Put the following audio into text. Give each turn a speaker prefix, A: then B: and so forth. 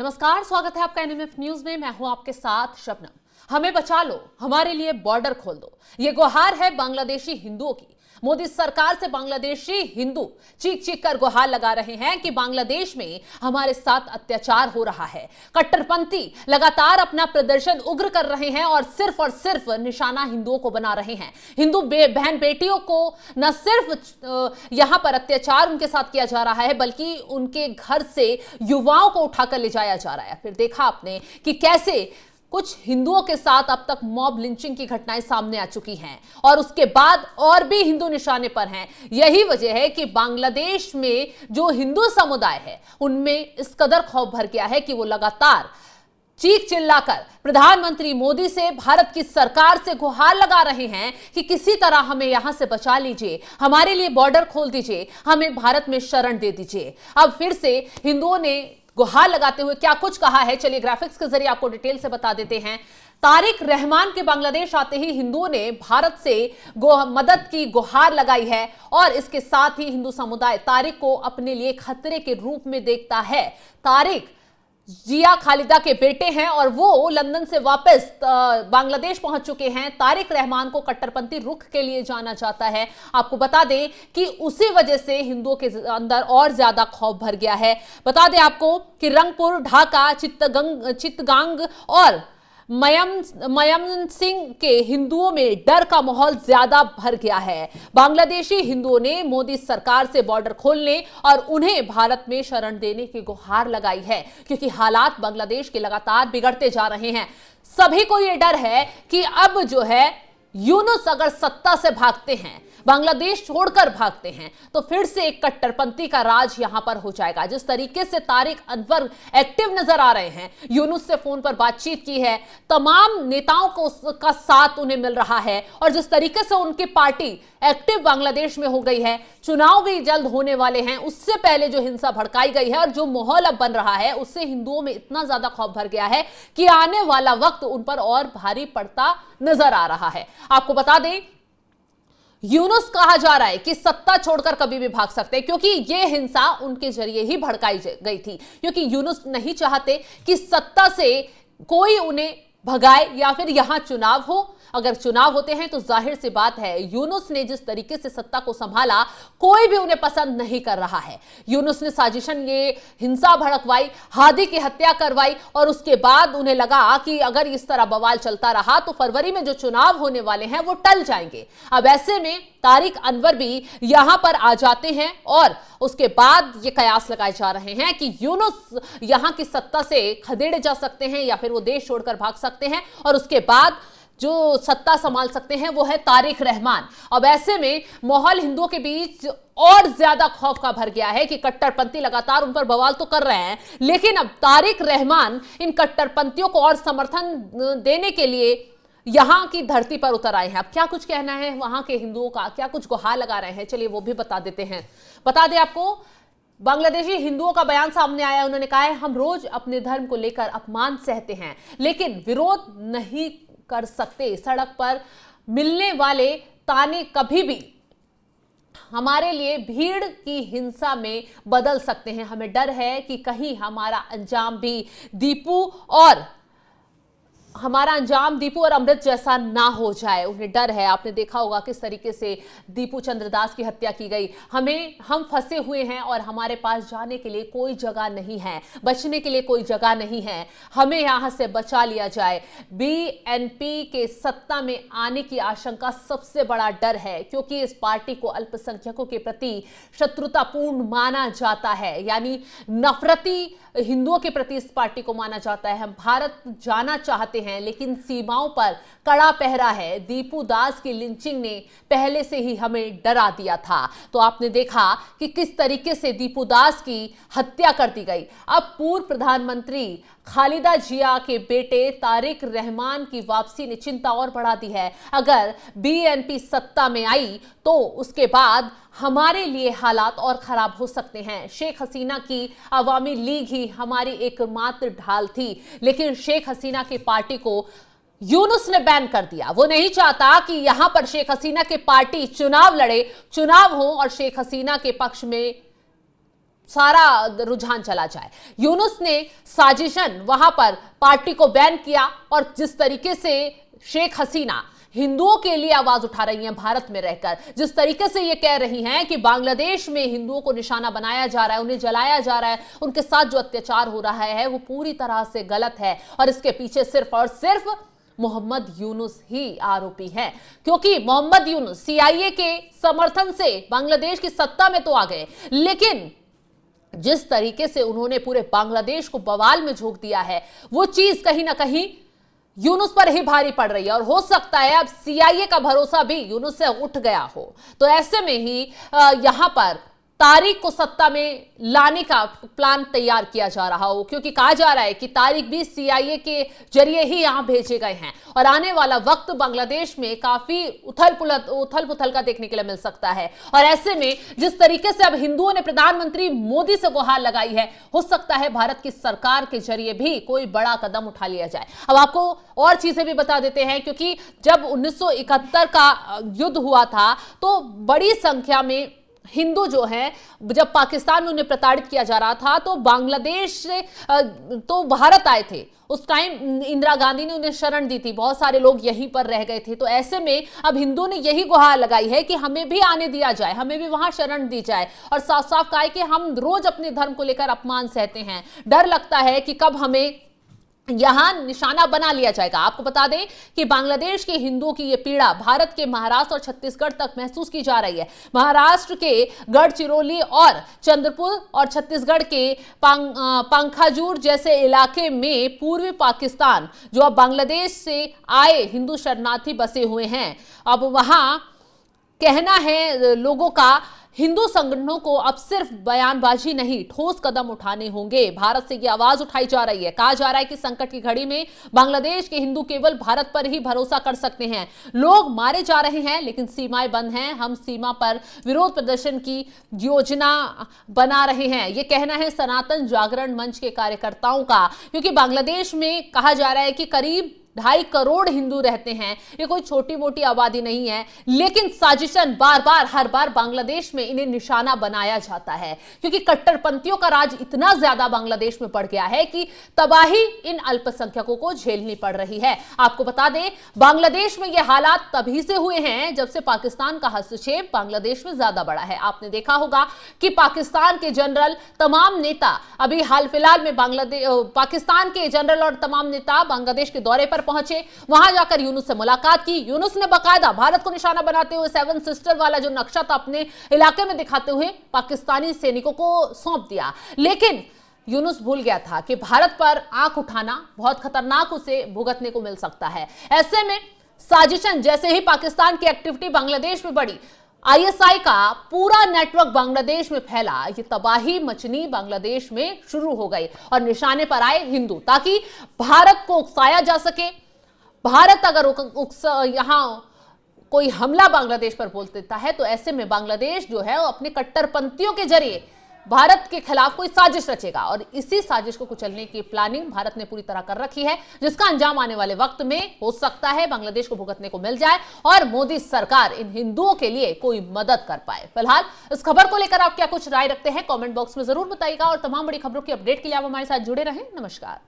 A: नमस्कार, स्वागत है आपका एनएमएफ न्यूज में। मैं हूं आपके साथ शबनम। हमें बचा लो, हमारे लिए बॉर्डर खोल दो, ये गुहार है बांग्लादेशी हिंदुओं की। मोदी सरकार से बांग्लादेशी हिंदू चीख चीख कर गुहार लगा रहे हैं कि बांग्लादेश में हमारे साथ अत्याचार हो रहा है। कट्टरपंथी लगातार अपना प्रदर्शन उग्र कर रहे हैं और सिर्फ निशाना हिंदुओं को बना रहे हैं। हिंदू बहन बेटियों को न सिर्फ यहां पर अत्याचार उनके साथ किया जा रहा है, बल्कि उनके घर से युवाओं को उठाकर ले जाया जा रहा है। फिर देखा आपने कि कैसे कुछ हिंदुओं के साथ अब तक मॉब लिंचिंग की घटनाएं सामने आ चुकी हैं और उसके बाद और भी हिंदू निशाने पर हैं। यही वजह है कि बांग्लादेश में जो हिंदू समुदाय है उनमें इस कदर खौफ भर गया है कि वो लगातार चीख चिल्लाकर प्रधानमंत्री मोदी से, भारत की सरकार से गुहार लगा रहे हैं कि किसी तरह हमें यहां से बचा लीजिए, हमारे लिए बॉर्डर खोल दीजिए, हमें भारत में शरण दे दीजिए। अब फिर से हिंदुओं ने गुहार लगाते हुए क्या कुछ कहा है, चलिए ग्राफिक्स के जरिए आपको डिटेल से बता देते हैं। तारिक रहमान के बांग्लादेश आते ही हिंदुओं ने भारत से मदद की गुहार लगाई है और इसके साथ ही हिंदू समुदाय तारिक को अपने लिए खतरे के रूप में देखता है। तारिक जिया खालिदा के बेटे हैं और वो लंदन से वापस बांग्लादेश पहुंच चुके हैं। तारिक रहमान को कट्टरपंथी रुख के लिए जाना जाता है। आपको बता दें कि उसी वजह से हिंदुओं के अंदर और ज्यादा खौफ भर गया है। बता दें आपको कि रंगपुर, ढाका, चित्तगांग और मयमनसिंह के हिंदुओं में डर का माहौल ज्यादा भर गया है। बांग्लादेशी हिंदुओं ने मोदी सरकार से बॉर्डर खोलने और उन्हें भारत में शरण देने की गुहार लगाई है, क्योंकि हालात बांग्लादेश के लगातार बिगड़ते जा रहे हैं। सभी को यह डर है कि अब जो है यूनुस अगर सत्ता से भागते हैं, बांग्लादेश छोड़कर भागते हैं, तो फिर से एक कट्टरपंथी का राज यहां पर हो जाएगा। जिस तरीके से तारिक अनवर एक्टिव नजर आ रहे हैं, यूनुस से फोन पर बातचीत की है, तमाम नेताओं को का साथ उन्हें मिल रहा है और जिस तरीके से उनकी पार्टी एक्टिव बांग्लादेश में हो गई है, चुनाव भी जल्द होने वाले हैं, उससे पहले जो हिंसा भड़काई गई है और जो माहौल अब बन रहा है, उससे हिंदुओं में इतना ज्यादा खौफ भर गया है कि आने वाला वक्त उन पर और भारी पड़ता नजर आ रहा है। आपको बता दें, यूनुस कहा जा रहा है कि सत्ता छोड़कर कभी भी भाग सकते हैं, क्योंकि यह हिंसा उनके जरिए ही भड़काई गई थी। क्योंकि यूनुस नहीं चाहते कि सत्ता से कोई उन्हें भगाए या फिर यहां चुनाव हो। अगर चुनाव होते हैं तो जाहिर सी बात है, यूनुस ने जिस तरीके से सत्ता को संभाला, कोई भी उन्हें पसंद नहीं कर रहा है। यूनुस ने साजिशन ये हिंसा भड़कवाई, हादी की हत्या करवाई और उसके बाद उन्हें लगा कि अगर इस तरह बवाल चलता रहा तो फरवरी में जो चुनाव होने वाले हैं वो टल जाएंगे। अब ऐसे में तारिक अनवर भी यहां पर आ जाते हैं और उसके बाद ये कयास लगाए जा रहे हैं कि यूनुस यहां की सत्ता से खदेड़े जा सकते हैं या फिर वो देश छोड़कर भाग सकते हैं और उसके बाद जो सत्ता संभाल सकते हैं वो है तारिक रहमान। अब ऐसे में माहौल हिंदुओं के बीच और ज्यादा खौफ का भर गया है कि कट्टरपंथी लगातार उन पर बवाल तो कर रहे हैं, लेकिन अब तारिक रहमान इन कट्टरपंथियों को और समर्थन देने के लिए यहां की धरती पर उतर आए हैं। अब क्या कुछ कहना है वहां के हिंदुओं का, क्या कुछ गुहार लगा रहे हैं, चलिए वो भी बता देते हैं। बता दें आपको, बांग्लादेशी हिंदुओं का बयान सामने आया। उन्होंने कहा है, हम रोज अपने धर्म को लेकर अपमान सहते हैं लेकिन विरोध नहीं कर सकते। सड़क पर मिलने वाले ताने कभी भी हमारे लिए भीड़ की हिंसा में बदल सकते हैं। हमें डर है कि कहीं हमारा अंजाम दीपू और अमृत जैसा ना हो जाए। उन्हें डर है। आपने देखा होगा किस तरीके से दीपू चंद्रदास की हत्या की गई। हम फंसे हुए हैं और हमारे पास जाने के लिए कोई जगह नहीं है, बचने के लिए कोई जगह नहीं है, हमें यहां से बचा लिया जाए। बीएनपी के सत्ता में आने की आशंका सबसे बड़ा डर है, क्योंकि इस पार्टी को अल्पसंख्यकों के प्रति शत्रुतापूर्ण माना जाता है, यानी नफरती हिंदुओं के प्रति इस पार्टी को माना जाता है। हम भारत जाना चाहते हैं लेकिन सीमाओं पर कड़ा पहरा है। दीपू दास की लिंचिंग ने पहले से ही हमें डरा दिया था। तो आपने देखा कि किस तरीके से दीपू दास की हत्या कर दी गई। अब पूर्व प्रधानमंत्री खालिदा जिया के बेटे तारिक रहमान की वापसी ने चिंता और बढ़ा दी है। अगर बीएनपी सत्ता में आई तो उसके बाद हमारे लिए हालात और खराब हो सकते हैं। शेख हसीना की अवामी लीग ही हमारी एकमात्र ढाल थी, लेकिन शेख हसीना की पार्टी को यूनुस ने बैन कर दिया। वो नहीं चाहता कि यहां पर शेख हसीना की पार्टी चुनाव लड़े, चुनाव हो और शेख हसीना के पक्ष में सारा रुझान चला जाए। यूनुस ने साजिशन वहां पर पार्टी को बैन किया और जिस तरीके से शेख हसीना हिंदुओं के लिए आवाज उठा रही हैं भारत में रहकर, जिस तरीके से ये कह रही हैं कि बांग्लादेश में हिंदुओं को निशाना बनाया जा रहा है, उन्हें जलाया जा रहा है, उनके साथ जो अत्याचार हो रहा है वो पूरी तरह से गलत है और इसके पीछे सिर्फ और सिर्फ मोहम्मद यूनुस ही आरोपी है। क्योंकि मोहम्मद यूनुस सीआईए के समर्थन से बांग्लादेश की सत्ता में तो आ गए, लेकिन जिस तरीके से उन्होंने पूरे बांग्लादेश को बवाल में झोंक दिया है वो चीज कहीं ना कहीं यूनुस पर ही भारी पड़ रही है और हो सकता है अब सीआईए का भरोसा भी यूनुस से उठ गया हो। तो ऐसे में ही यहां पर तारिक को सत्ता में लाने का प्लान तैयार किया जा रहा हो, क्योंकि कहा जा रहा है कि तारिक भी सीआईए के जरिए ही यहां भेजे गए हैं और आने वाला वक्त बांग्लादेश में काफी उथल पुथल का देखने के लिए मिल सकता है। और ऐसे में जिस तरीके से अब हिंदुओं ने प्रधानमंत्री मोदी से गुहार लगाई है, हो सकता है भारत की सरकार के जरिए भी कोई बड़ा कदम उठा लिया जाए। अब आपको और चीजें भी बता देते हैं, क्योंकि जब 1971 का युद्ध हुआ था तो बड़ी संख्या में हिंदू जो हैं, जब पाकिस्तान में उन्हें प्रताड़ित किया जा रहा था तो बांग्लादेश से तो भारत आए थे। उस टाइम इंदिरा गांधी ने उन्हें शरण दी थी, बहुत सारे लोग यहीं पर रह गए थे। तो ऐसे में अब हिंदू ने यही गुहार लगाई है कि हमें भी आने दिया जाए, हमें भी वहां शरण दी जाए और साफ साफ कहा है कि हम रोज अपने धर्म को लेकर अपमान सहते हैं, डर लगता है कि कब हमें यहां निशाना बना लिया जाएगा। आपको बता दें कि बांग्लादेश के हिंदुओं की यह पीड़ा भारत के महाराष्ट्र और छत्तीसगढ़ तक महसूस की जा रही है। महाराष्ट्र के गढ़चिरौली और चंद्रपुर और छत्तीसगढ़ के पंखाजूर जैसे इलाके में पूर्वी पाकिस्तान जो अब बांग्लादेश से आए हिंदू शरणार्थी बसे हुए हैं। अब वहां कहना है लोगों का, हिंदू संगठनों को अब सिर्फ बयानबाजी नहीं, ठोस कदम उठाने होंगे। भारत से ये आवाज उठाई जा रही है, कहा जा रहा है कि संकट की घड़ी में बांग्लादेश के हिंदू केवल भारत पर ही भरोसा कर सकते हैं। लोग मारे जा रहे हैं लेकिन सीमाएं बंद हैं, हम सीमा पर विरोध प्रदर्शन की योजना बना रहे हैं, ये कहना है सनातन जागरण मंच के कार्यकर्ताओं का। क्योंकि बांग्लादेश में कहा जा रहा है कि करीब 2.5 करोड़ हिंदू रहते हैं, ये कोई छोटी मोटी आबादी नहीं है, लेकिन साजिशन हर बार बांग्लादेश में इन्हें निशाना बनाया जाता है। क्योंकि कट्टरपंथियों का राज इतना ज्यादा बांग्लादेश में बढ़ गया है कि तबाही इन अल्पसंख्यकों को झेलनी पड़ रही है। आपको बता दें, बांग्लादेश में ये हालात तभी से हुए हैं जब से पाकिस्तान का हस्तक्षेप बांग्लादेश में ज्यादा बढ़ा है। आपने देखा होगा कि पाकिस्तान के जनरल, तमाम नेता अभी हाल फिलहाल में पाकिस्तान के जनरल और तमाम नेता बांग्लादेश के दौरे पर पहुंचे, वहां जाकर यूनुस से मुलाकात की। यूनुस ने बाकायदा भारत को निशाना बनाते हुए 7 सिस्टर वाला जो नक्शा था अपने इलाके में दिखाते हुए पाकिस्तानी सैनिकों को सौंप दिया। लेकिन यूनुस भूल गया था कि भारत पर आंख उठाना बहुत खतरनाक उसे भुगतने को मिल सकता है। ऐसे में साजिशन जैसे ही पाकिस्तान की एक्टिविटी बांग्लादेश में बढ़ी, आईएसआई का पूरा नेटवर्क बांग्लादेश में फैला, ये तबाही मचनी बांग्लादेश में शुरू हो गई और निशाने पर आए हिंदू, ताकि भारत को उकसाया जा सके। भारत अगर यहां कोई हमला बांग्लादेश पर बोल देता है तो ऐसे में बांग्लादेश जो है वो अपने कट्टरपंथियों के जरिए भारत के खिलाफ कोई साजिश रचेगा और इसी साजिश को कुचलने की प्लानिंग भारत ने पूरी तरह कर रखी है, जिसका अंजाम आने वाले वक्त में हो सकता है बांग्लादेश को भुगतने को मिल जाए और मोदी सरकार इन हिंदुओं के लिए कोई मदद कर पाए। फिलहाल इस खबर को लेकर आप क्या कुछ राय रखते हैं, कमेंट बॉक्स में जरूर बताइएगा और तमाम बड़ी खबरों की अपडेट के लिए आप हमारे साथ जुड़े रहें। नमस्कार।